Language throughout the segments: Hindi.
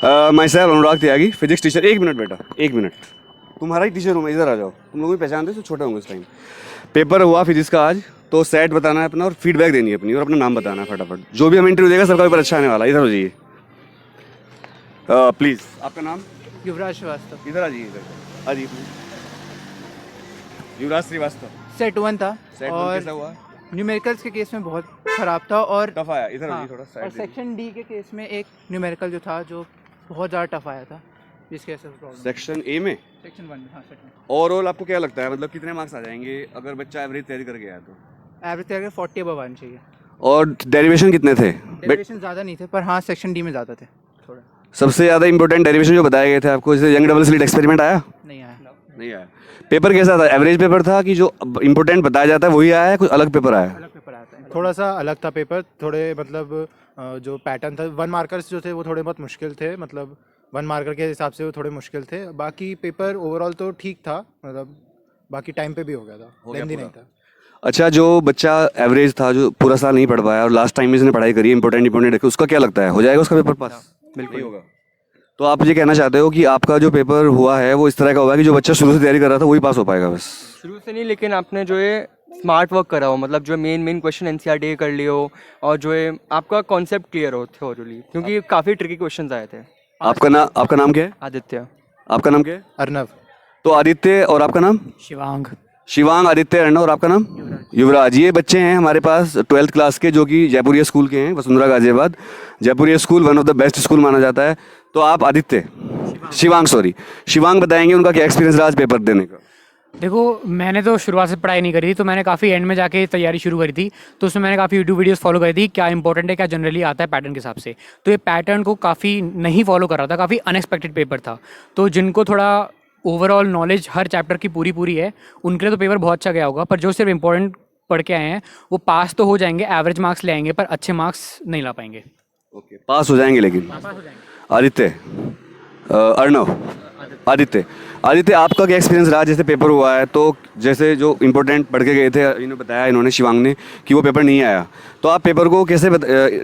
My self Anurag Tyagi, physics teacher. एक मिनट बेटा, एक मिनट, तुम्हारा ही टीचर हूँ मैं, इधर आ जाओ। तुम लोग भी पहचानते हो, छोटे होंगे इस टाइम। पेपर हुआ फिजिक्स का आज, तो सेट बताना है अपना और फीडबैक देनी है अपनी और अपना नाम बताना है फटाफट। जो भी हमें इंटरव्यू देगा सबका पेपर अच्छा आने वाला है। इधर हो जाइए प्लीज़। आपका नाम? युवराज श्रीवास्तव। इधर आ जाइए, इधर आ जाइए प्लीज। युवराज श्रीवास्तव। सेट 1 था सेट और कैसा हुआ? न्यूमेरिकल्स के केस में बहुत ख़राब था और टफ आया? इधर हो हाँ, जाइए थोड़ा और साइड। सेक्शन डी के केस में एक न्यूमेरिकल जो था जो बहुत ज़्यादा टफ आया था, जिसके वजह से प्रॉब्लम। सेक्शन ए में? सेक्शन 1 में, हाँ सेक्शन ओवरऑल आपको क्या लगता है, मतलब कितने मार्क्स आ जाएंगे अगर बच्चा एवरेज तैयारी कर गया है तो? एवरेज तैयार 40 अबव आना चाहिए। और डेरिवेशन कितने थे? डेरिवेशन ज़्यादा नहीं थे, पर हाँ सेक्शन डी में ज़्यादा थे थोड़ा। सबसे ज़्यादा इंपॉर्टेंट डेरिवेशन जो बताए गए थे आपको, जैसे यंग डबल स्लिट एक्सपेरिमेंट आया? नहीं आया। नहीं आया। पेपर कैसा था? एवरेज पेपर था कि जो इंपॉर्टेंट बताया जाता है वही आया है, कुछ अलग पेपर आया? अलग पेपर आता है। थोड़ा सा अलग था पेपर, थोड़े मतलब जो पैटर्न था, 1 मार्कर्स जो थे वो थोड़े बहुत मुश्किल थे, मतलब 1 मार्कर के हिसाब से वो थोड़े मुश्किल थे। बाकी पेपर ओवरऑल तो ठीक था, मतलब बाकी टाइम पे भी हो गया था, लेंदी नहीं था। अच्छा, जो बच्चा एवरेज था, जो पूरा साल नहीं पढ़ पाया और लास्ट टाइम में इसने पढ़ाई करी, इंपॉर्टेंट रखी, उसका क्या लगता है, हो जाएगा उसका पेपर पास? बिल्कुल होगा। तो आप ये कहना चाहते हो कि आपका जो पेपर हुआ है वो इस तरह का हुआ है कि जो बच्चा शुरू से तैयारी कर रहा था वही पास हो पाएगा बस? शुरू से नहीं, लेकिन आपने जो है स्मार्ट वर्क करा हो, मतलब जो मेन क्वेश्चन एनसीईआरटी के कर लिए हो और जो है आपका कॉन्सेप्ट क्लियर हो थ्योरली, क्योंकि काफ़ी ट्रिकी क्वेश्चंस आए थे। आपका नाम क्या है? आदित्य। आपका नाम क्या है? अर्नव। तो आदित्य, और आपका नाम? शिवांग। शिवांग, आदित्य, अर्णव, और आपका नाम? युवराज। ये बच्चे हैं हमारे पास 12th क्लास के, जो कि जयपुरिया स्कूल के हैं, Vasundhara Ghaziabad. Jaipuria school one of the best school माना जाता है। तो आप आदित्य, शिवांग सॉरी, शिवांग बताएंगे उनका क्या एक्सपीरियंस रहा आज पेपर देने का? देखो, मैंने तो शुरुआत से पढ़ाई नहीं करी थी, तो मैंने काफ़ी एंड में जाके तैयारी शुरू करी थी। तो उसमें मैंने काफ़ी यूट्यूब वीडियोस फॉलो करी थी, क्या इंपॉर्टेंट है, क्या जनरली आता है पैटर्न के हिसाब से। तो ये पैटर्न को काफ़ी नहीं फॉलो कर रहा था, काफ़ी अनएक्सपेक्टेड पेपर था। तो जिनको थोड़ा ओवरऑल नॉलेज हर चैप्टर की पूरी है, उनके लिए तो पेपर बहुत अच्छा गया होगा। पर जो सिर्फ इंपॉर्टेंट पढ़ के आए हैं वो पास तो हो जाएंगे, एवरेज मार्क्स ले आएंगे, पर अच्छे मार्क्स नहीं ला पाएंगे। ओके, पास हो जाएंगे लेकिन। आदित्य, अर्णव, आदित्य, आदित्य आपका क्या एक्सपीरियंस रहा जैसे पेपर हुआ है? तो जैसे जो इंपॉर्टेंट पढ़ के गए थे, इन्होंने बताया, इन्होंने शिवांग ने, कि वो पेपर नहीं आया, तो आप पेपर को कैसे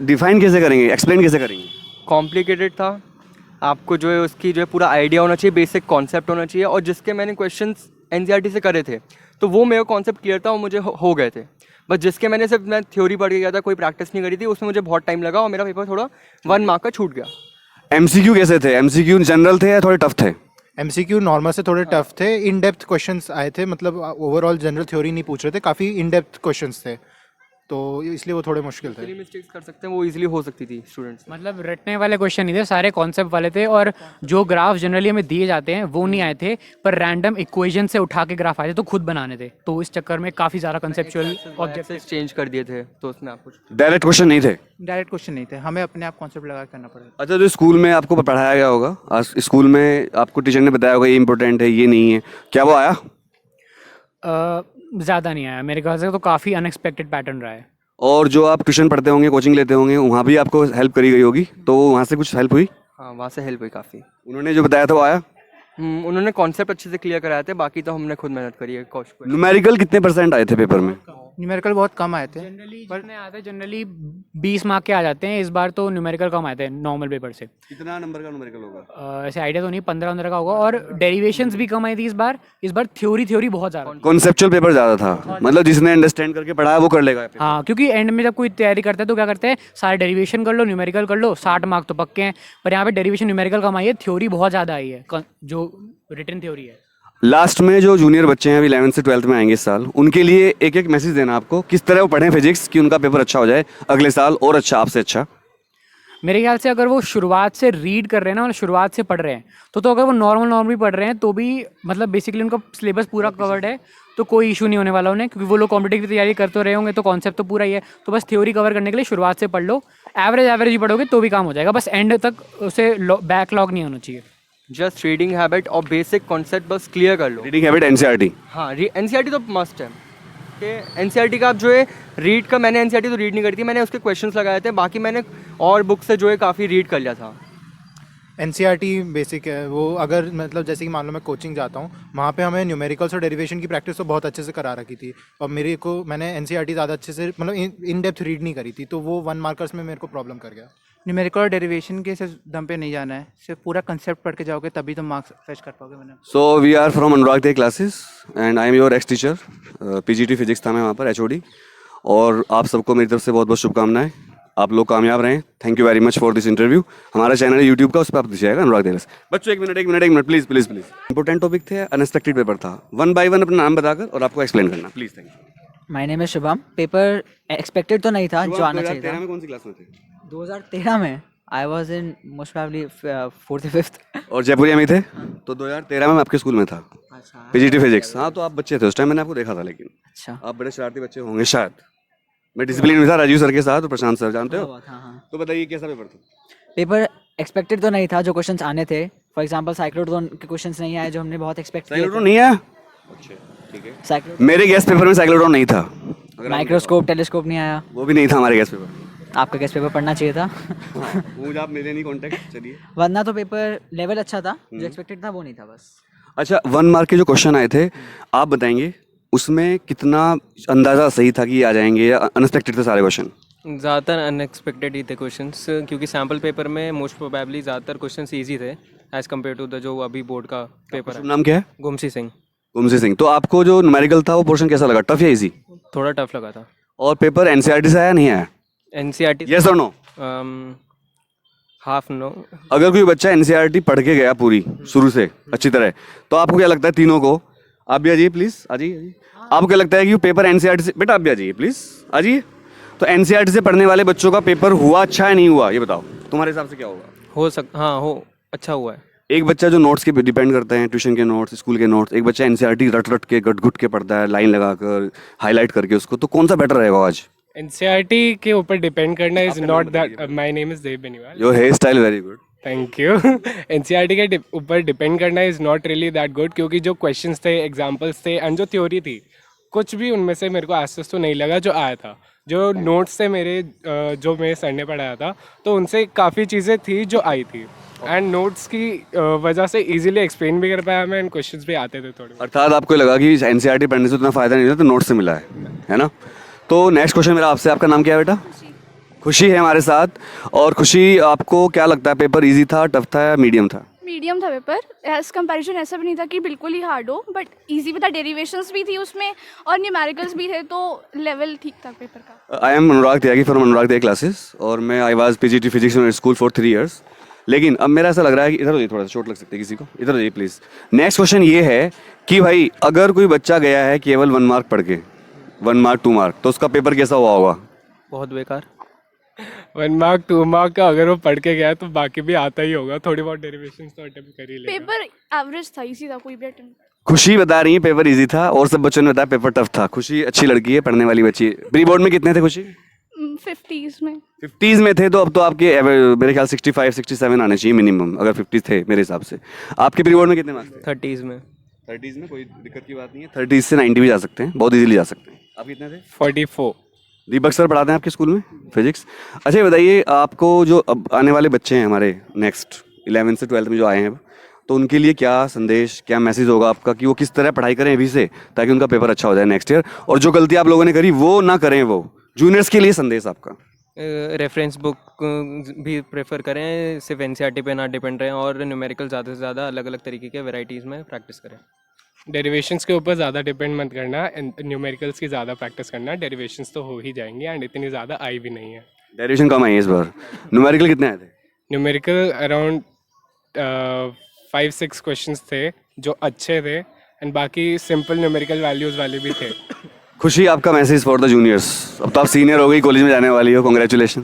डिफाइन कैसे करेंगे, एक्सप्लेन कैसे करेंगे? कॉम्प्लिकेटेड था, आपको जो है उसकी जो है पूरा आइडिया होना चाहिए, बेसिक कॉन्सेप्ट होना चाहिए, और जिसके मैंने क्वेश्चंस एनसीईआरटी से करे थे तो वो मेरा कॉन्सेप्ट क्लियर था और मुझे हो गए थे। बस जिसके मैंने सिर्फ मैं थ्योरी पढ़ के गया था, कोई प्रैक्टिस नहीं करी थी, उसमें मुझे बहुत टाइम लगा और मेरा पेपर थोड़ा 1 मार्क का छूट गया। एमसीक्यू कैसे थे? एमसीक्यू जनरल थे या थोड़े टफ थे? एमसीक्यू नॉर्मल से थोड़े टफ थे, इन डेप्थ क्वेश्चंस आए थे, मतलब ओवरऑल जनरल थ्योरी नहीं पूछ रहे थे, काफ़ी इन डेप्थ क्वेश्चंस थे, तो इसलिए वो थोड़े मुश्किल थे। मिस्टेक्स कर सकते हैं, वो इजीली हो सकती थी स्टूडेंट्स। मतलब रटने वाले क्वेश्चन नहीं थे, सारे कॉन्सेप्ट वाले थे। और जो ग्राफ जनरली हमें दिए जाते हैं वो नहीं आए थे, पर रैंडम इक्वेशन से उठा के ग्राफ आए थे, तो खुद बनाने थे। तो इस चक्कर में काफ़ी ज़्यादा कंसेप्चुअल ऑब्जेक्टिव चेंज कर दिए थे, तो उसमें आप कुछ डायरेक्ट क्वेश्चन नहीं थे? डायरेक्ट क्वेश्चन नहीं थे, हमें अपने आप कॉन्सेप्ट लगा करना पड़ेगा। अच्छा, जो स्कूल में आपको पढ़ाया गया होगा, आज स्कूल में आपको टीचर ने बताया होगा ये इंपॉर्टेंट है, ये नहीं है, क्या वो आया? ज़्यादा नहीं आया मेरे ख्याल से, तो काफ़ी अनएक्सपेक्टेड पैटर्न रहा है। और जो आप ट्यूशन पढ़ते होंगे, कोचिंग लेते होंगे, वहाँ भी आपको हेल्प करी गई होगी, तो वहाँ से कुछ हेल्प हुई? हाँ, वहाँ से हेल्प हुई काफ़ी। उन्होंने जो बताया था वो आया? उन्होंने कॉन्सेप्ट अच्छे से क्लियर कराए थे, बाकी तो हमने खुद मेहनत करी है। न्यूमेरिकल कितने % आए थे पेपर में? न्यूमेरिकल बहुत कम आए थे। जनरली 20 मार्क के आ जाते हैं, इस बार तो न्यूमेरिकल कम आए थे नॉर्मल पेपर से। कितना नंबर का न्यूमेरिकल होगा? ऐसे आइडिया तो नहीं, 15 का होगा। और डेरिवेशंस भी कम आई थी इस बार। थ्योरी बहुत ज़्यादा। कॉन्सेप्चुअल पेपर ज़्यादा था, मतलब जिसने अंडरस्टैंड करके पढ़ा है वो कर लेगा। हाँ, क्योंकि एंड में जब कोई तैयारी करता है तो क्या करते हैं, सारे डेरिवेशन कर लो, न्यूमेरिकल कर लो, 60 मार्क तो पक्के हैं। पर यहाँ पे डेरिवेशन न्यूमेरिकल कम आई है, थ्योरी बहुत ज़्यादा आई है, जो रिटन थ्योरी है। लास्ट में जो जूनियर बच्चे हैं अभी 11th से 12th में आएंगे इस साल, उनके लिए एक एक मैसेज देना आपको, किस तरह वो पढ़ें फिजिक्स कि उनका पेपर अच्छा हो जाए अगले साल, और अच्छा, आपसे अच्छा। मेरे ख्याल से अगर वो शुरुआत से रीड कर रहे हैं ना और शुरुआत से पढ़ रहे हैं तो अगर वो नॉर्मल भी पढ़ रहे हैं तो भी मतलब बेसिकली उनका सिलेबस पूरा कवर्ड है, तो कोई इशू नहीं होने वाला उन्हें, क्योंकि वो लोग कॉम्पिटिटिव की तैयारी करते रहे होंगे, तो कॉन्सेप्ट तो पूरा ही है। तो बस थ्योरी कवर करने के लिए शुरुआत से पढ़ लो, एवरेज ही पढ़ोगे तो भी काम हो जाएगा, बस एंड तक उसे बैकलॉग नहीं होना चाहिए। जस्ट रीडिंग हैबिट और बेसिक कॉन्सेप्ट बस क्लियर कर लो। Reading habit, NCERT. हाँ, एनसीईआरटी तो मस्ट है कि एनसीईआरटी का आप जो है रीड का, मैंने एनसीईआरटी तो रीड नहीं करी थी, मैंने उसके क्वेश्चंस लगाए थे, बाकी मैंने और बुक से जो है काफ़ी रीड कर लिया था। एनसीईआरटी बेसिक है वो, अगर मतलब जैसे कि मान लो मैं कोचिंग जाता हूँ, वहाँ पे हमें न्यूमेरिकल्स और डेरिवेशन की प्रैक्टिस तो बहुत अच्छे से करा रखी थी, और मैंने एनसीईआरटी ज़्यादा अच्छे से मतलब इन डेप्थ रीड नहीं करी थी, तो वो 1 मार्कर्स में मेरे को प्रॉब्लम कर गया। न्यूमेरिकल और डेरिवेशन के सिर्फ दम पे नहीं जाना है, सिर्फ पूरा कंसेप्ट पढ़ के जाओगे तभी तुम मार्क्स फेच कर पाओगे। मैंने so we are from Anurag Dev classes and I am your ex teacher. PGT physics था मैं वहाँ पर एचओडी। और आप सबको मेरी तरफ से बहुत बहुत शुभकामनाएं। आप लोग कामयाब रहें। Thank you very much for this interview. हमारा चैनल है यूट्यूब का, उस पर आप दिखाएगा अनुराग दे। बच्चों एक minute please please please. Important topic थे, अनएक्सपेक्टेड पेपर था। 1 by 1 अपना नाम बताकर और आपको एक्सप्लेन करना please. Thank you. My name is Shubham. Paper expected तो नहीं था, जो आना चाहिए 2013 था। में कौन सी क्लास में थे? 2013 में I was in most probably 4th या 5th। और जयपुरिया में थे? तो 2013 में मैं आपके स्कूल में था, अच्छा पीजीटी फिजिक्स। हाँ, तो आप बच्चे थे उस टाइम, मैंने आपको देखा था। लेकिन अच्छा। आप बड़े शरारती बच्चे होंगे शायद। मैं डिसिप्लिन में था राजीव सर के साथ और प्रशांत सर, जानते हो? हाँ हाँ। तो बताइए कैसा पेपर था? पेपर एक्सपेक्टेड तो नहीं था, जो क्वेश्चंस आने थे। फॉर एग्जांपल साइक्लोट्रॉन के क्वेश्चंस नहीं आए जो हमने बहुत एक्सपेक्ट किए साइक्लोट्रॉन नहीं है? अच्छा ठीक है। साइक्लोट्रॉन, मेरे गेस्ट पेपर में साइक्लोट्रॉन नहीं था। माइक्रोस्कोप, टेलीस्कोप नहीं आया। वो भी नहीं था हमारे गेस्ट पेपर। आपका गेस्ट पेपर पढ़ना चाहिए था। वो आप मेरे नहीं कॉन्टेक्ट। चलिए। वरना तो पेपर लेवल अच्छा था, जो एक्सपेक्टेड था वो नहीं था बस। अच्छा, 1 मार्क के जो क्वेश्चन आए थे आप बताएंगे उसमें कितना अंदाज़ा सही था कि ये आ जाएंगे या अनएक्सपेक्टेड थे सारे क्वेश्चन? ज़्यादातर अनएक्सपेक्टेड ही थे क्वेश्चंस, क्योंकि सैम्पल पेपर में मोस्ट प्रोबेबली ज़्यादातर क्वेश्चंस इजी थे एज़ कम्पेयर टू द जो अभी बोर्ड का पेपर शुभ है। नाम क्या है? गुमसी सिंह। गुमसी सिंह। तो आपको जो न्यूमेरिकल था वो पोर्शन कैसा लगा? टफ या इजी? थोड़ा टफ लगा था। और पेपर एनसीईआरटी से आया नहीं आया? NCERT यस और नो? Half no. अगर कोई बच्चा एनसीईआरटी पढ़ के गया पूरी शुरू से अच्छी तरह, तो आपको क्या लगता है तीनों को? आप भी आ जाइए प्लीज़, आ जाइए। आपको क्या लगता है कि पेपर एनसीईआरटी से, बेटा आप भी आ जाइए प्लीज़, आ जाइए। तो एनसीईआरटी से पढ़ने वाले बच्चों का पेपर हुआ अच्छा है नहीं हुआ, ये बताओ तुम्हारे हिसाब से क्या होगा? हो अच्छा हुआ है। एक बच्चा जो नोट्स के डिपेंड करते हैं, ट्यूशन के नोट्स, स्कूल के नोट्स, एक बच्चा एनसीईआरटी रट रट के गट घुट के पढ़ता है, लाइन लगाकर हाईलाइट करके उसको, तो कौन सा बेटर रहेगा आज? एनसीईआरटी के ऊपर डिपेंड करना is not that. My name is Dev Beniwal. Your hair style very good. Thank you. NCERT के ऊपर डिपेंड करना is not really that good, क्योंकि जो क्वेश्चंस थे, एग्जांपल्स थे एंड जो थ्योरी थी, कुछ भी उनमें से मेरे को एसेस तो नहीं लगा जो आया था। जो नोट्स थे मेरे, जो मेरे सर ने पढ़ाया था, तो उनसे काफ़ी चीज़ें थी जो आई थी एंड नोट्स की वजह से इजीली एक्सप्लेन भी कर पाया मैं एंड क्वेश्चंस भी आते थे थोड़े। अर्थात आपको लगा कि एनसीईआरटी पढ़ने से उतना फ़ायदा नहीं था, तो नोट्स से मिला है ना? तो नेक्स्ट क्वेश्चन मेरा आपसे, आपका नाम क्या है बेटा? खुशी है हमारे साथ। और खुशी, आपको क्या लगता है पेपर इजी था, टफ था या मीडियम था? मीडियम था पेपर। एज कंपैरिजन ऐसा भी नहीं था कि बिल्कुल ही हार्ड हो, बट इजी भी था। डेरिवेशंस भी थी उसमें और न्यूमेरिकल्स भी थे, तो लेवल ठीक था पेपर का। I am Anurag Tyagi from Anurag Dev classes, और मैं I was PGT physics in school for 3 years। लेकिन अब मेरा ऐसा लग रहा है कि इधर हो जाइए, थोड़ा सा चोट लग सकती है किसी को, इधर हो जाइए प्लीज़। नेक्स्ट क्वेश्चन ये है कि भाई अगर कोई बच्चा गया है केवल 1 मार्क पढ़ के, 1 मार्क 2 मार्क, तो उसका पेपर कैसा हुआ होगा? बहुत बेकार। 1 मार्क 2 मार्क का अगर वो पढ़ के गया तो बाकी भी आता ही होगा। थोड़ी बहुत डेरिवेशंस तो अटेम्प्ट कर ही लेगा। पेपर एवरेज था, इजी था, कोई भी अटेम्प्ट। खुशी बता रही है पेपर इजी था और सब बच्चों ने बताया पेपर टफ था। खुशी अच्छी लड़की है, पढ़ने वाली बच्ची है। प्री बोर्ड में कितने थे खुशी? 50s में। 50s में थे, तो अब तो आपके मेरे ख्याल 65-67 आने चाहिए मिनिमम, अगर 50 थे मेरे हिसाब से। आपके प्री बोर्ड में कितने मार्क्स थे? 30s में। 30s में कोई दिक्कत की बात नहीं है। 30 से 90 भी जा सकते हैं, बहुत इजीली जा सकते हैं। आप कितने थे? 44। दीपक सर पढ़ाते हैं आपके स्कूल में फिजिक्स। अच्छा, ये बताइए आपको जो अब आने वाले बच्चे हैं हमारे नेक्स्ट 11th से 12th में जो आए हैं, तो उनके लिए क्या संदेश, क्या मैसेज होगा आपका कि वो किस तरह पढ़ाई करें अभी से, ताकि उनका पेपर अच्छा हो जाए नेक्स्ट ईयर, और जो गलती आप लोगों ने करी वो ना करें। वो जूनियर्स के लिए संदेश आपका? रेफरेंस बुक भी प्रेफर करें, सिर्फ एनसीईआरटी पे ना डिपेंड रहें, और न्यूमेरिकल ज़्यादा से ज़्यादा अलग अलग तरीके के वेराइटीज़ में प्रैक्टिस करें। डेरिवेशंस के ऊपर ज़्यादा डिपेंड मत करना, न्यूमेरिकल्स की ज़्यादा प्रैक्टिस करना। डेरिवेशंस तो हो ही जाएंगे एंड इतनी ज़्यादा आई भी नहीं है। डेरिवेशन कम आई है इस बार। न्यूमेरिकल कितने आए थे? न्यूमेरिकल अराउंड 5-6 क्वेश्चंस थे जो अच्छे थे एंड बाकी सिंपल न्यूमेरिकल वैल्यूज़ वाले भी थे। खुशी, आपका मैसेज फॉर द जूनियर्स। अब तो आप सीनियर हो गई, कॉलेज में जाने वाली हो, कॉन्ग्रेचुलेशन।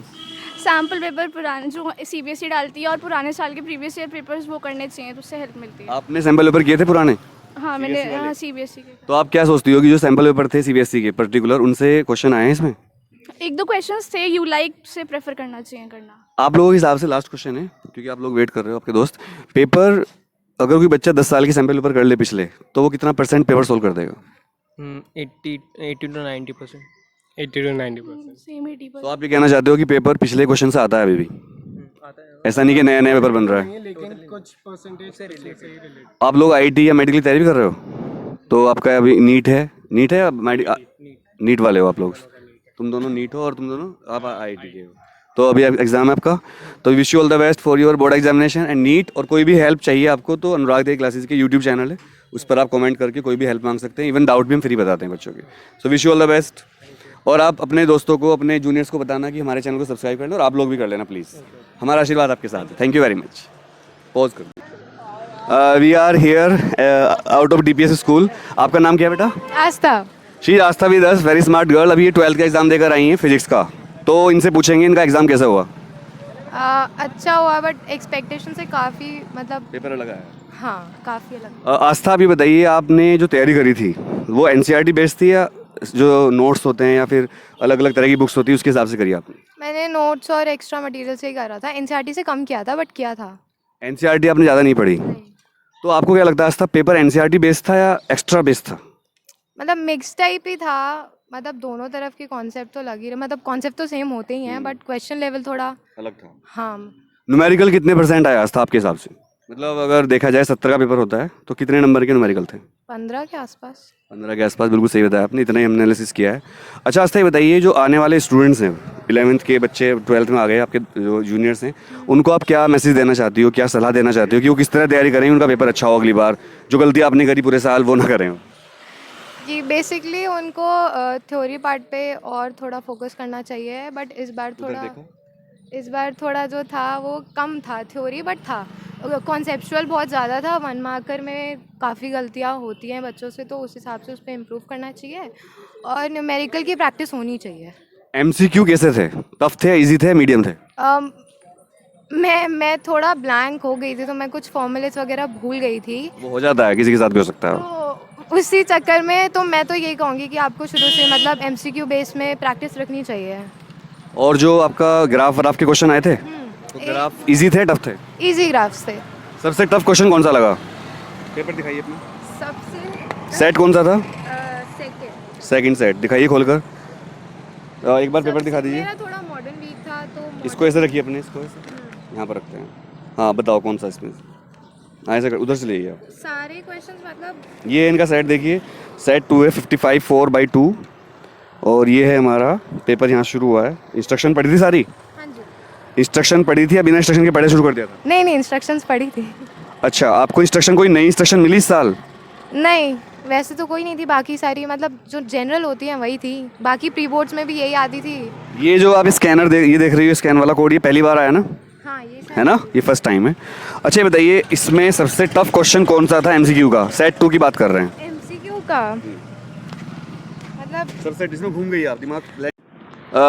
सैम्पल पेपर पुराने जो सीबीएसई डालती है और पुराने साल के प्रीवियस ईयर पेपर्स वो करने चाहिए, तो उससे हेल्प मिलती है। आपने सैम्पल पेपर किए थे पुराने? हाँ मैंने, हाँ सीबीएसई के। तो आप क्या सोचती हो कि जो सैम्पल पेपर थे सीबीएसई के पर्टिकुलर, उनसे क्वेश्चन आए हैं इसमें? 1-2 क्वेश्चंस थे, यू लाइक से प्रेफर करना चाहिए करना। आप लोगों के हिसाब से लास्ट क्वेश्चन है, क्योंकि आप लोग वेट कर रहे हो आपके दोस्त। पेपर अगर कोई बच्चा 10 साल के सैम्पल पेपर कर ले पिछले, तो वो कितना % पेपर सोल्व कर देगा? 80 to 90%। 80 to 90%। सेम 80%। तो आप ये कहना चाहते हो कि पेपर पिछले क्वेश्चन से आता है अभी भी? आता है। ऐसा नहीं कि नया नया पेपर बन रहा है। लेकिन कुछ परसेंटेज से रिलेटेड। आप लोग आईटी या मेडिकल की तैयारी भी कर रहे हो? तो आपका अभी नीट है या नीट वाले हो आप लोग? तुम दोनों नीट हो और तुम दोनों आप आईटी के हो। तो अभी एग्ज़ाम है आपका, तो wish you all the best for your board examination and NEET. और कोई भी हेल्प चाहिए आपको तो अनुराग देव क्लासेस के यूट्यूब चैनल है, उस पर आप कमेंट करके कोई भी हेल्प मांग सकते हैं। इवन डाउट भी हम फ्री बताते हैं बच्चों के। So wish you all the best. और आप अपने दोस्तों को, अपने जूनियर्स को बताना कि हमारे चैनल को सब्सक्राइब कर लें, और आप लोग भी कर लेना प्लीज़। हमारा आशीर्वाद आपके साथ है। Thank you very much. Pause कर। We are here out of DPS school. आपका नाम क्या है बेटा? Aastha. She Aastha with us, very smart girl. अभी ये 12th का एग्जाम देकर आई हैं फिजिक्स का, तो इनसे पूछेंगे इनका एग्जाम कैसा हुआ। अच्छा हुआ, बट एक्सपेक्टेशन से काफ़ी मतलब पेपर अलग आया। हाँ काफ़ी अलग। आस्था अभी बताइए, आपने जो तैयारी करी थी वो NCERT बेस्ड थी या जो नोट्स होते हैं या फिर अलग अलग तरह की बुक्स होती है उसके हिसाब से करी आपने? मैंने नोट्स और एक्स्ट्रा मटेरियल से ही करा था, NCERT से कम किया था बट किया था। NCERT आपने ज़्यादा नहीं पढ़ी? तो आपको क्या लगता है आस्था, पेपर NCERT बेस्ड था या एक्स्ट्रा बेस्ड था? मतलब मिक्स टाइप ही था, मतलब दोनों तरफ के कॉन्सेप्ट तो लग ही रहे, मतलब कॉन्सेप्ट तो सेम होते ही हैं बट क्वेश्चन लेवल थोड़ा अलग था। हाँ। न्यूमेरिकल कितने % आया आस्था आपके हिसाब से? मतलब अगर देखा जाए 70 का पेपर होता है तो कितने नंबर के न्यूमेरिकल थे? 15 के आसपास। 15 के आसपास, बिल्कुल सही बताया आपने, इतना ही हमने एनालिसिस किया है। अच्छा आस्था ये बताइए, जो आने वाले स्टूडेंट्स हैं, 11th के बच्चे 12th में आ गए, आपके जो जूनियर्स हैं, उनको आप क्या मैसेज देना चाहती हो, क्या सलाह देना चाहती हो कि वो किस तरह तैयारी करें, उनका पेपर अच्छा हो अगली बार, जो गलती आपने करी पूरे साल वो ना करें? जी बेसिकली उनको थ्योरी पार्ट पे और थोड़ा फोकस करना चाहिए, बट इस बार थोड़ा जो था वो कम था थ्योरी, बट था कॉन्सेप्चुअल बहुत ज़्यादा था। 1 मार्कर में काफ़ी गलतियाँ होती हैं बच्चों से, तो उस हिसाब से उस पर इम्प्रूव करना चाहिए और न्यूमेरिकल की प्रैक्टिस होनी चाहिए। MCQ कैसे थे? टफ थे, इजी थे, मीडियम थे? मैं थोड़ा ब्लैंक हो गई थी, तो मैं कुछ फॉर्मूलेस वगैरह भूल गई थी, वो हो जाता है, किसी के साथ भी हो सकता है। तो उसी चक्कर में तो मैं तो यही कहूँगी कि आपको शुरू से मतलब MCQ बेस में प्रैक्टिस रखनी चाहिए। और जो आपका ग्राफ के क्वेश्चन आए थे, तो ग्राफ इजी थे, टफ थे? इजी ग्राफ्स थे। सबसे टफ क्वेश्चन कौन सा लगा? पेपर दिखाइए अपना। सबसे सेट कौन सा था? सेकंड। सेट दिखाइए खोलकर। एक बार पेपर दिखा दीजिए। मेरा थोड़ा मॉडर्न वीक था तो इसको ऐसे रखिए अपने, इसको ऐसे यहाँ पर रखते हैं। हाँ बताओ कौन सा इसमें? हाँ ऐसे उधर से ले आप। सारे क्वेश्चंस मतलब ये इनका सेट देखिए, सेट 2 है 55 4/2, और ये है हमारा पेपर यहाँ शुरू हुआ है। इंस्ट्रक्शन पढ़ी थी सारी? हाँ जी। इंस्ट्रक्शन पढ़ी थी या बिना इंस्ट्रक्शन के पढ़े शुरू कर दिया था? नहीं इंस्ट्रक्शंस पढ़ी थी। अच्छा, आपको इंस्ट्रक्शन, कोई नई इंस्ट्रक्शन मिली इस साल? नहीं वैसे तो कोई नहीं थी, बाकी सारी मतलब जो जनरल होती हैं वही थी, बाकी प्री बोर्ड्स में भी यही आती थी। ये जो आप स्कैनर ये देख रही हो, स्कैन वाला कोड, ये पहली बार आया ना? हाँ ये है ना, ये फर्स्ट टाइम है। अच्छा ये बताइए, इसमें सबसे टफ क्वेश्चन कौन सा था MCQ का? सेट 2 की बात कर रहे हैं। MCQ का मतलब सर सेट इसमें घूम गई आप दिमाग।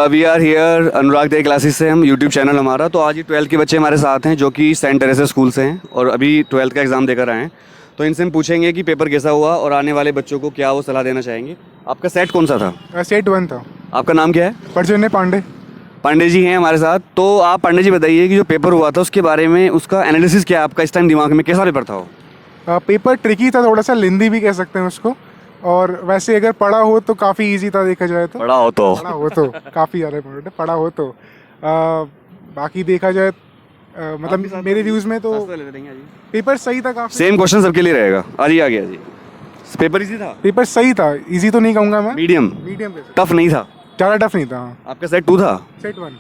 We are here Anurag Dev classes से, हम यूट्यूब चैनल हमारा। तो आज ये 12th के बच्चे हमारे साथ हैं जो कि सेंट टेरेसा स्कूल से हैं और अभी 12th का एग्ज़ाम देकर आए हैं। तो इनसे हम पूछेंगे कि पेपर कैसा हुआ और आने वाले बच्चों को क्या वो सलाह देना चाहेंगे। आपका सेट कौन सा था? सेट 1 था। आपका नाम क्या है? परजन्य पांडे। पांडे जी हैं हमारे साथ। तो आप पांडे जी बताइए कि जो पेपर हुआ था उसके बारे में, उसका एनालिसिस क्या है आपका इस टाइम दिमाग में, कैसा पेपर था वो? पेपर ट्रिकी था, थोड़ा सा लेंदी भी कह सकते हैं उसको, और वैसे अगर पढ़ा हो तो काफ़ी इजी था देखा जाए तो। पढ़ा हो तो काफ़ी ज़्यादा इम्पोर्टेंट, पढ़ा हो तो बाकी देखा जाए मतलब मेरे व्यूज़ में तो पेपर सही था काफ़ी। सेम क्वेश्चन सबके लिए रहेगा। आ गया जी। पेपर इजी था? पेपर सही था, इजी तो नहीं कहूँगा मैं, मीडियम टफ नहीं था, ज़्यादा टफ नहीं था। हाँ। आपका सेट 2 था? सेट 1।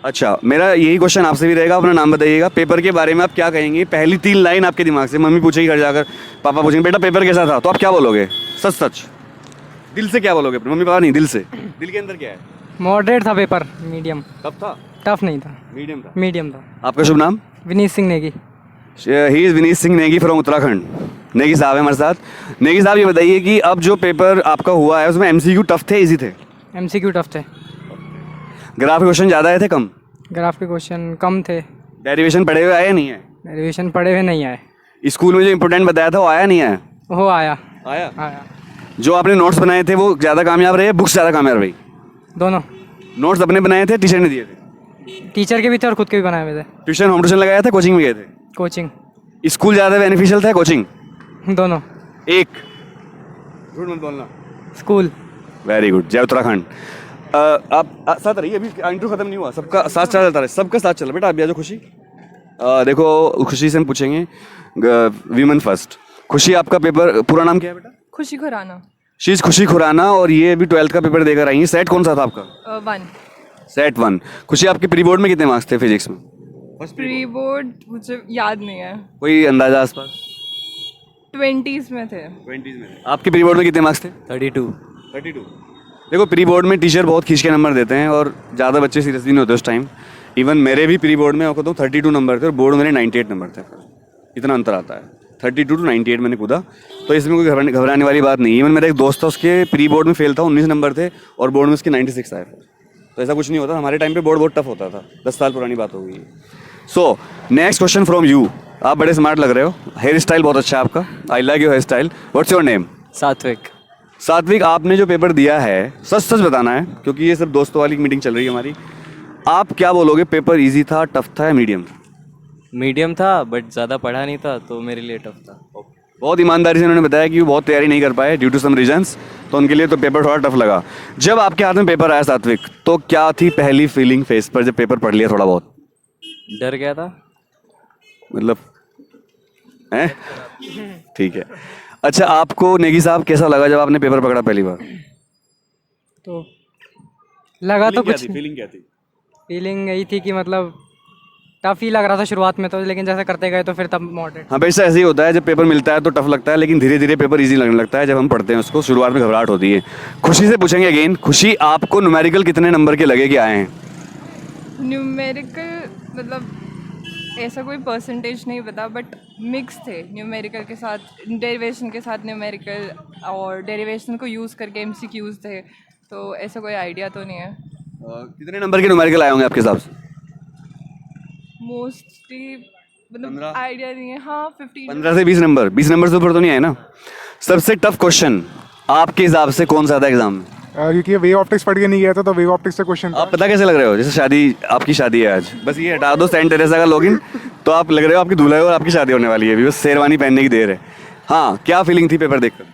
अच्छा, मेरा यही क्वेश्चन आपसे भी रहेगा, अपना नाम बताइएगा। पेपर के बारे में आप क्या कहेंगे? पहली 3 लाइन आपके दिमाग से, मम्मी पूछेगी घर जाकर, पापा पूछेंगे बेटा पेपर कैसा था, तो आप क्या बोलोगे? सच दिल से क्या बोलोगे? मम्मी पापा नहीं, दिल से, दिल के अंदर क्या है? मॉडरेट था पेपर, मीडियम। टफ था? टफ नहीं था, मीडियम था। आपका शुभ नाम? Vineet Singh Negi. He is Vineet Singh Negi from Uttarakhand. Negi साहब है हमारे साथ। नेगी साहब ये बताइए कि अब जो पेपर आपका हुआ है उसमें MCQ टफ थे, इजी थे? MCQ टफ थे। ग्राफ के क्वेश्चन ज़्यादा आए थे, कम? ग्राफ के क्वेश्चन कम थे। डेरिवेशन पढ़े हुए आए या नहीं है? डेरिवेशन पढ़े हुए नहीं आए। स्कूल में जो इम्पोर्टेंट बताया था वो आया नहीं आया? वो आया। जो आपने नोट्स बनाए थे वो ज़्यादा कामयाब रहे, बुक्स ज़्यादा कामयाब रही? दोनों। नोट्स अपने बनाए थे, टीचर ने दिए थे? टीचर के भी थे और खुद के भी बनाए हुए थे। ट्यूशन, होम ट्यूशन लगाया था, कोचिंग में गए थे? कोचिंग। स्कूल ज़्यादा बेनिफिशियल था, कोचिंग? दोनों। एक, झूठ मत बोलना। स्कूल। वेरी गुड, जय उत्तराखंड। आप साथ रहिए, अभी इंटरव्यू खत्म नहीं हुआ, सबका साथ चलता रहे, सबका साथ चला। बेटा आप आ जाओ। खुशी, देखो खुशी से हम पूछेंगे वीमेन फर्स्ट। खुशी, आपका पेपर पूरा नाम क्या है बेटा? खुशी खुराना। शीज खुशी खुराना, और ये अभी 12th का पेपर देकर आई है। सेट कौन सा था आपका? 1। सेट 1। खुशी, आपके प्री बोर्ड में कितने मार्क्स थे फिजिक्स में? प्री बोर्ड मुझे याद नहीं है, कोई अंदाजा आसपास? 20s में थे। 20s में। आपके प्री बोर्ड में कितने मार्क्स थे? 32। 32। देखो, प्री बोर्ड में टीचर बहुत खींच के नंबर देते हैं और ज़्यादा बच्चे सीरियस भी नहीं होते उस टाइम। इवन मेरे भी प्री बोर्ड में आपको तो 32 नंबर थे और बोर्ड मेरे 98 नंबर थे। इतना अंतर आता है, 32 टू 98 मैंने कूदा। तो इसमें कोई घबराने वाली बात नहीं। इवन मेरा एक दोस्त था, उसके प्री बोर्ड में फेल था, 19 नंबर थे और बोर्ड में उसके 96 आए थे। तो ऐसा कुछ नहीं होता। हमारे टाइम पे बोर्ड बहुत टफ होता था, 10 साल पुरानी बात हो गई है। So next question from you. आप बड़े स्मार्ट लग रहे हो, हेयर स्टाइल बहुत अच्छा है आपका, I like your hair style. What's your name? Satvik. Satvik, आपने जो पेपर दिया है, सच सच बताना है क्योंकि ये सब दोस्तों वाली मीटिंग चल रही है हमारी। आप क्या बोलोगे, पेपर इजी था, टफ था या मीडियम था? मीडियम था, बट ज़्यादा पढ़ा नहीं था तो मेरे लिए टफ था। बहुत ईमानदारी से उन्होंने बताया कि वो बहुत तैयारी नहीं कर पाए ड्यू टू सम रीजंस, तो उनके लिए तो पेपर थोड़ा टफ लगा। जब आपके हाथ में पेपर आया सात्विक, तो क्या थी पहली फीलिंग फेस पर जब पेपर पढ़ लिया थोड़ा बहुत? डर गया था। मतलब हैं? ठीक है। अच्छा, आपको नेगी साहब कैसा लगा जब आपने पेपर पकड़ा पहली बार? तो लगा तो कुछ फीलिंग क्या थी? फीलिंग यही थी कि मतलब टफ ही लग रहा था शुरुआत में तो, लेकिन जैसे करते गए तो फिर तब मॉडरेट। हाँ, वैसे ऐसे ही होता है, जब पेपर मिलता है तो टफ लगता है, लेकिन धीरे धीरे पेपर इजी लगने लगता है जब हम पढ़ते हैं उसको। शुरुआत में घबराहट होती है। खुशी से पूछेंगे अगेन। खुशी, आपको न्यूमेरिकल कितने नंबर के लगे कि आए हैं? न्यूमेरिकल मतलब ऐसा कोई परसेंटेज नहीं पता, बट मिक्स थे न्यूमेरिकल के साथ, डेरिवेशन के साथ न्यूमेरिकल, और डेरिवेशन को यूज़ करके एमसीक्यूज थे, तो ऐसा कोई आइडिया तो नहीं है। कितने नंबर के न्यूमेरिकल आए होंगे आपके हिसाब से? मोस्टली मतलब आइडिया नहीं है। हाँ, 15 से 20 नंबर। 20 नंबर से ऊपर तो नहीं आए ना। सबसे टफ क्वेश्चन आपके हिसाब से कौन सा था एग्जाम में? क्योंकि वेव ऑप्टिक्स पढ़ के नहीं गया था, तो वेव ऑप्टिक्स से क्वेश्चन। आप पता कैसे लग रहे हो? जैसे शादी, आपकी शादी है आज, बस ये हटा दो सेंट टेरेसा का लॉगिन, तो आप लग रहे हो आपकी दूल्हा है और आपकी शादी होने वाली है अभी, बस शेरवानी पहनने की देर है। हाँ, क्या फीलिंग थी पेपर देखकर?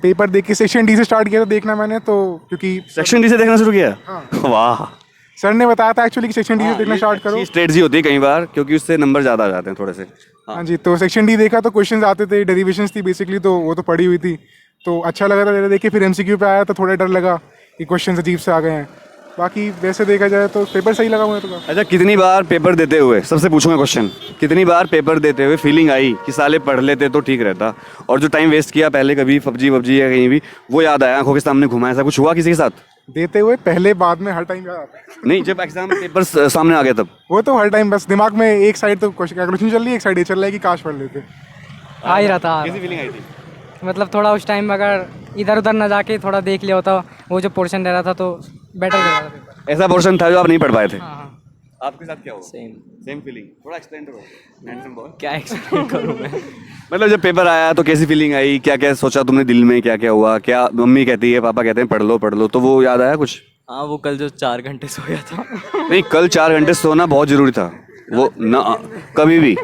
पेपर देख के सेक्शन डी से स्टार्ट किया था देखना मैंने, तो क्योंकि सेक्शन डी से देखना शुरू किया? वाह, सर ने बताया था एक्चुअली कि सेक्शन डी से देखना स्टार्ट करो। स्ट्रेटजी होती है कई बार, क्योंकि उससे नंबर ज़्यादा आ जाते हैं थोड़े से। हाँ जी, तो सेक्शन डी देखा तो क्वेश्चंस आते थे, डेरिवेशंस थी बेसिकली, तो वो तो पढ़ी हुई थी, तो अच्छा लगा था देख के। फिर एमसीक्यू पे आया तो थोड़ा डर लगा कि क्वेश्चंस अजीब से आ गए हैं। बाकी वैसे देखा जाए तो पेपर सही लगा मुझे तो। अच्छा, कितनी बार पेपर देते हुए, सबसे पूछूंगा क्वेश्चन, कितनी बार पेपर देते हुए फीलिंग आई कि साले पढ़ लेते तो ठीक रहता, और जो टाइम वेस्ट किया पहले कभी पबजी या कहीं भी, वो याद आया, आंखों के सामने घुमाया? ऐसा कुछ हुआ किसी के साथ? देते हुए पहले, बाद में हर टाइम याद आता है। नहीं, जब एग्जाम पेपर सामने आ गए तब? वो तो हर टाइम बस दिमाग में एक साइड तो कैलकुलेशन चल रही है, एक साइड ये चल रहा है कि काश पढ़ लेते। आ ही रहा था। कैसी फीलिंग आई थी? मतलब थोड़ा उस टाइम अगर इधर उधर ना जाके थोड़ा देख लिया होता, वो जो पोर्शन दे रहा था, तो बेटर लग रहा था पेपर। ऐसा पोर्शन था जो आप नहीं पढ़ पाए थे? हाँ हाँ। आपके साथ क्या हुआ? Same feeling. थोड़ा एक्सप्लेन करो, हैंडसम बॉय। क्या एक्सप्लेन करूँ मैं? मतलब जब पेपर आया तो कैसी फीलिंग आई, क्या क्या सोचा तुमने दिल में, क्या क्या हुआ? क्या मम्मी कहती है, पापा कहते हैं पढ़ लो, तो वो याद आया कुछ? हाँ, वो कल जो 4 घंटे सोया था। नहीं, कल 4 घंटे सोना बहुत ज़रूरी था। वो ना कभी भी,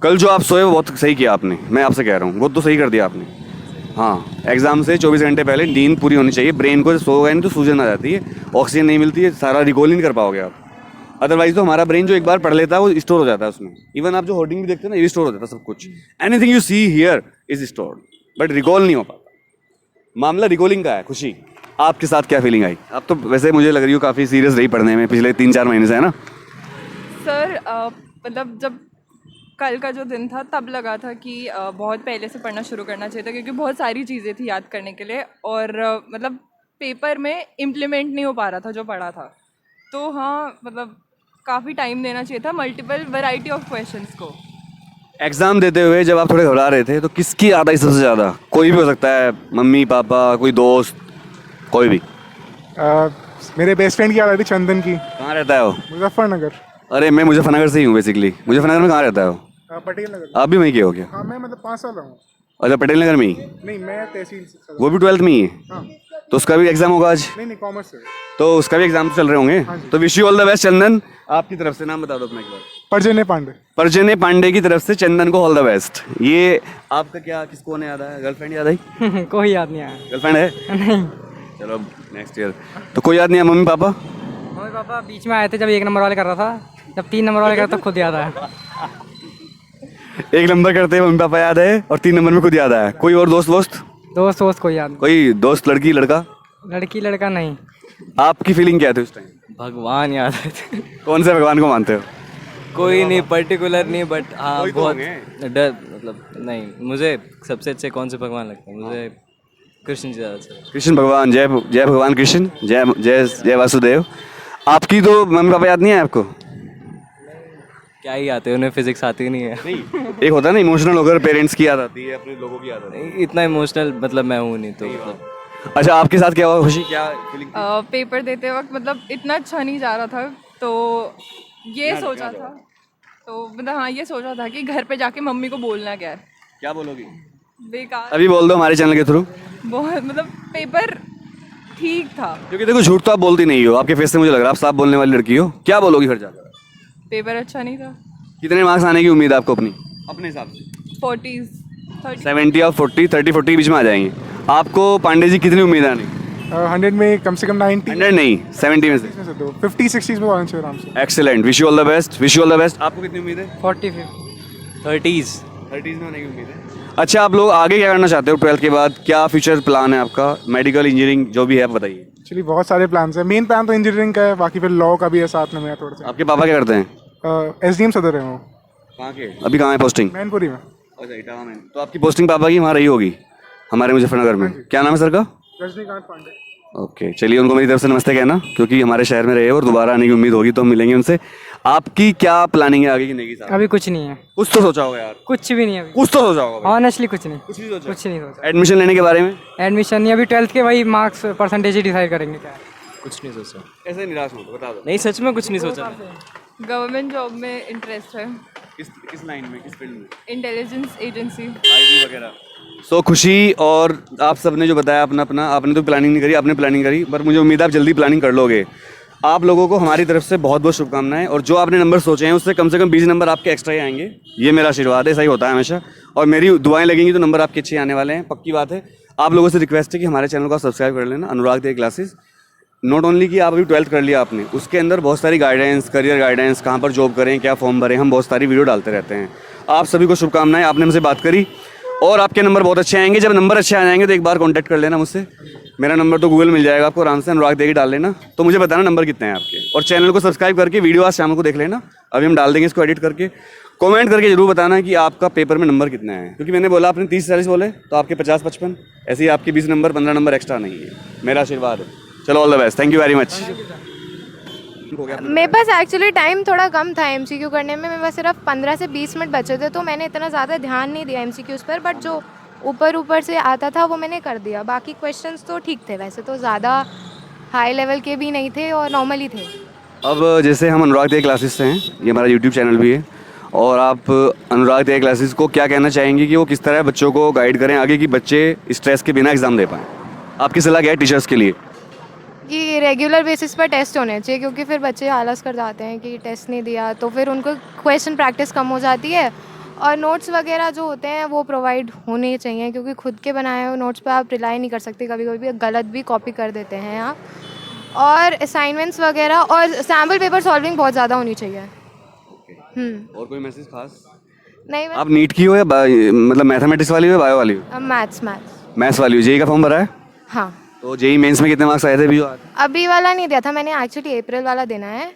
कल जो आप सोए वो बहुत सही किया आपने, मैं आपसे कह रहा हूँ, वो तो सही कर दिया आपने। हाँ, एग्जाम से 24 घंटे पहले नींद पूरी होनी चाहिए। ब्रेन को सो गए नहीं तो सूजन आ जाती है, ऑक्सीजन नहीं मिलती है, सारा रिकॉल नहीं कर पाओगे आप। अदरवाइज तो हमारा ब्रेन जो एक बार पढ़ लेता है वो स्टोर हो जाता है उसमें। इवन आप जो होर्डिंग भी देखते हैं ना, ये स्टोर हो जाता है सब कुछ। Anything you see here is stored, but recall नहीं हो पाता। मामला रिकॉलिंग का है। खुशी, आपके साथ क्या फीलिंग आई? आप तो वैसे मुझे लग रही हो काफ़ी सीरियस रही पढ़ने में पिछले 3-4 महीने से, है ना? सर मतलब जब कल का जो दिन था तब लगा था कि बहुत पहले से पढ़ना शुरू करना चाहिए था, क्योंकि बहुत सारी चीज़ें थी याद करने के लिए, और मतलब पेपर में इम्प्लीमेंट नहीं हो पा रहा था जो पढ़ा था। तो हाँ, मतलब काफ़ी टाइम देना चाहिए था मल्टीपल वैरायटी ऑफ क्वेश्चंस को। एग्जाम देते हुए जब आप थोड़े घबरा रहे थे तो किसकी याद आई सबसे ज़्यादा? कोई भी हो सकता है, मम्मी पापा, कोई दोस्त, कोई भी। मेरे बेस्ट फ्रेंड की याद आई थी, चंदन की। कहाँ रहता है वो? मुजफ्फरनगर। अरे मैं मुजफ्फरनगर से ही हूँ बेसिकली। मुजफ्फरनगर में कहाँ रहता है वो? पटेल नगर। आप भी वहीं के हो क्या? हाँ, मैं मतलब 5 साल रहा हूँ। अच्छा, पटेल नगर में ही? नहीं, मैं तहसील से। वो भी 12th में ही है? हाँ। तो उसका भी एग्जाम होगा आज? नहीं, कॉमर्स से। तो उसका भी एग्जाम चल रहे होंगे। तो wish you all the best Chandan. आपकी तरफ से नाम बता दो अपना एक बार। परजन्य पांडे। परजन्य पांडे की तरफ से चंदन को ऑल द बेस्ट। ये आपका क्या, किसको ने याद आया? गर्लफ्रेंड याद आई? कोई याद नहीं आया। गर्लफ्रेंड है? नहीं। चलो नेक्स्ट ईयर। तो कोई याद नहीं है? Mummy papa? मम्मी पापा बीच में आए थे जब 1 नंबर वाले कर रहा था, जब 3 नंबर वाले कर रहा था खुद याद आया। 1 नंबर करते हैं मम्मी पापा याद है, और 3 नंबर में खुद याद आया। कोई और दोस्त दोस्त कोई याद नहीं। कोई दोस्त, लड़की लड़का? लड़की लड़का नहीं। आपकी फीलिंग क्या थी उस टाइम? भगवान याद है कौन से भगवान को मानते हो? कोई नहीं पर्टिकुलर नहीं बट हाँ कोई तो बहुत होंगे। डर मतलब नहीं मुझे सबसे अच्छे कौन से भगवान लगते हैं मुझे कृष्ण जी ज़्यादा अच्छे लगते कृष्ण भगवान, जय जय भगवान कृष्ण, जय जय जय वासुदेव। आपकी तो मम्मी पापा याद नहीं है आपको? हैं। क्या ही आते हैं उन्हें फिजिक्स आती ही नहीं है नहीं, एक होता है ना इमोशनल होकर पेरेंट्स की याद आती है, अपने लोगों की याद आती है। इतना इमोशनल मतलब मैं हूँ नहीं तो मतलब अच्छा, आपके साथ क्या हुआ खुशी, क्या फीलिंग? पेपर देते वक्त मतलब इतना अच्छा नहीं जा रहा था, तो ये सोचा था, तो मतलब हाँ ये सोचा था कि घर पे जाके मम्मी को बोलना क्या है, क्या बोलोगी? बेकार अभी बोल दो हमारे चैनल के थ्रू, बहुत मतलब पेपर ठीक था, क्योंकि देखो झूठ तो आप बोलती नहीं हो, आपके फेस से मुझे लग रहा है आप साफ बोलने वाली लड़की हो। क्या बोलोगी फिर जाकर? पेपर अच्छा नहीं था। कितने मार्क्स आने की उम्मीद है आपको अपने हिसाब से? 40s 30 70 और 40, 30 40 के बीच में आ जाएंगे। आपको पांडे जी कितनी उम्मीद आने की? 100 में कम से कम 90 100 नहीं, 70 में से। में से दो 50 60 में आना चाहिए आराम से। Excellent, wish you all the best, wish you all the best. आपको कितनी उम्मीद है? 40 30s 30 में आने की उम्मीद है। अच्छा, आप लोग आगे क्या करना चाहते हो 12th के बाद? क्या फ्यूचर प्लान है आपका? मेडिकल, इंजीनियरिंग, जो भी है आप बताइए। एक्चुअली बहुत सारे प्लान्स हैं। मेन प्लान तो इंजीनियरिंग का है, बाकी फिर लॉ का भी है साथ में। मैं थोड़ा सा आपके पापा क्या करते हैं? एसडीएम सदर है वो, कहाँ के? अभी कहाँ है पोस्टिंग? मैनपुरी में। अच्छा, इटावा में। तो आपकी पोस्टिंग पापा की वहाँ रही होगी, हमारे मुजफ्फरनगर में। क्या नाम है सर का? रजनीकांत पांडे। ओके, चलिए उनको मेरी तरफ से नमस्ते कहना, क्योंकि हमारे शहर में रहे और दोबारा आने की उम्मीद होगी तो हम मिलेंगे उनसे। आपकी क्या प्लानिंग है आगे की जिंदगी साहब? अभी कुछ नहीं है, कुछ तो सोचा होगा यार, कुछ भी नहीं है अभी, कुछ तो सोचा होगा भाई। ऑनेस्टली कुछ नहीं, कुछ नहीं सोचा? कुछ नहीं सोचा। एडमिशन लेने के बारे में एडमिशन नहीं, अभी 12th के भाई मार्क्स परसेंटेज ही डिसाइड करेंगे क्या है। कुछ नहीं सोचा ऐसे निराश मत हो, बता दो। नहीं सच में कुछ नहीं सोचा गवर्नमेंट जॉब में इंटरेस्ट है, किस लाइन में, किस फील्ड में? Intelligence agency. आईटी वगैरह। सो खुशी और आप सबने जो बताया अपना अपना, आपने तो प्लानिंग नहीं करी, आपने प्लानिंग करी, पर मुझे उम्मीद है आप जल्दी प्लानिंग कर लोगे। आप लोगों को हमारी तरफ से बहुत बहुत शुभकामनाएं, और जो आपने नंबर सोचे हैं उससे कम से कम 20 नंबर आपके एक्स्ट्रा ही आएंगे, ये मेरा आशीर्वाद है, ऐसा ही होता है हमेशा। और मेरी दुआएं लगेंगी तो नंबर आपके अच्छे आने वाले हैं, पक्की बात है। आप लोगों से रिक्वेस्ट है कि हमारे चैनल को आप सब्सक्राइब कर लेना, अनुराग दे क्लासेस। नॉट ओनली कि आप अभी 12th कर लिया आपने, उसके अंदर बहुत सारी गाइडेंस, करियर गाइडेंस, कहाँ पर जॉब करें, क्या फॉर्म भरें, हम बहुत सारी वीडियो डालते रहते हैं। आप सभी को शुभकामनाएं, आपने हमसे बात करी और आपके नंबर बहुत अच्छे आएंगे। जब नंबर अच्छे आ जाएंगे तो एक बार कांटेक्ट कर लेना मुझसे, मेरा नंबर तो गूगल मिल जाएगा आपको, आराम से अनुराग देगी डाल लेना, तो मुझे बताना नंबर कितने हैं आपके। और चैनल को सब्सक्राइब करके वीडियो आज शाम को देख लेना, अभी हम डाल देंगे इसको एडिट करके। कमेंट करके जरूर बताना कि आपका पेपर में नंबर कितने हैं, क्योंकि मैंने बोला आपने 30-40 बोले तो आपके 50-55, ऐसे ही आपके 20 नंबर 15 नंबर एक्स्ट्रा नहीं है, मेरा आशीर्वाद है। चलो, all the best, thank you very much. मेरे पास एक्चुअली टाइम थोड़ा कम था एमसीक्यू करने में, मेरे पास सिर्फ 15 से 20 मिनट बचे थे, तो मैंने इतना ज़्यादा ध्यान नहीं दिया एमसीक्यूज़ पर, बट जो ऊपर से आता था वो मैंने कर दिया। बाकी क्वेश्चंस तो ठीक थे, वैसे तो ज़्यादा हाई लेवल के भी नहीं थे और नॉर्मल ही थे। अब जैसे हम अनुराग दे क्लासेस से हैं, ये हमारा यूट्यूब चैनल भी है, और आप अनुराग दे क्लासेस को क्या कहना चाहेंगे कि वो किस तरह बच्चों को गाइड करें आगे, कि बच्चे स्ट्रेस के बिना एग्ज़ाम दे पाएँ? आपकी सलाह क्या है टीचर्स के लिए? कि रेगुलर बेसिस पर टेस्ट होने चाहिए, क्योंकि फिर बच्चे आलस कर जाते हैं कि टेस्ट नहीं दिया, तो फिर उनको क्वेश्चन प्रैक्टिस कम हो जाती है। और नोट्स वगैरह जो होते हैं वो प्रोवाइड होने चाहिए, क्योंकि खुद के बनाए हुए नोट्स पे आप रिलाई नहीं कर सकते, कभी कभी गलत भी कॉपी कर देते हैं आप। और असाइनमेंट्स वगैरह और सैम्पल पेपर सॉल्विंग बहुत ज़्यादा होनी चाहिए। और कोई मैसेज खास? नहीं, बस आप नीट की हो या मतलब मैथमेटिक्स वाली हो या बायो वाली हो? मैथ्स मैथ्स वाली हो। जेई का फॉर्म भरा है? हाँ, तो जेई मेंस में कितने मार्क्स आए थे अभी? अभी वाला नहीं दिया था मैंने, एक्चुअली अप्रैल वाला देना है।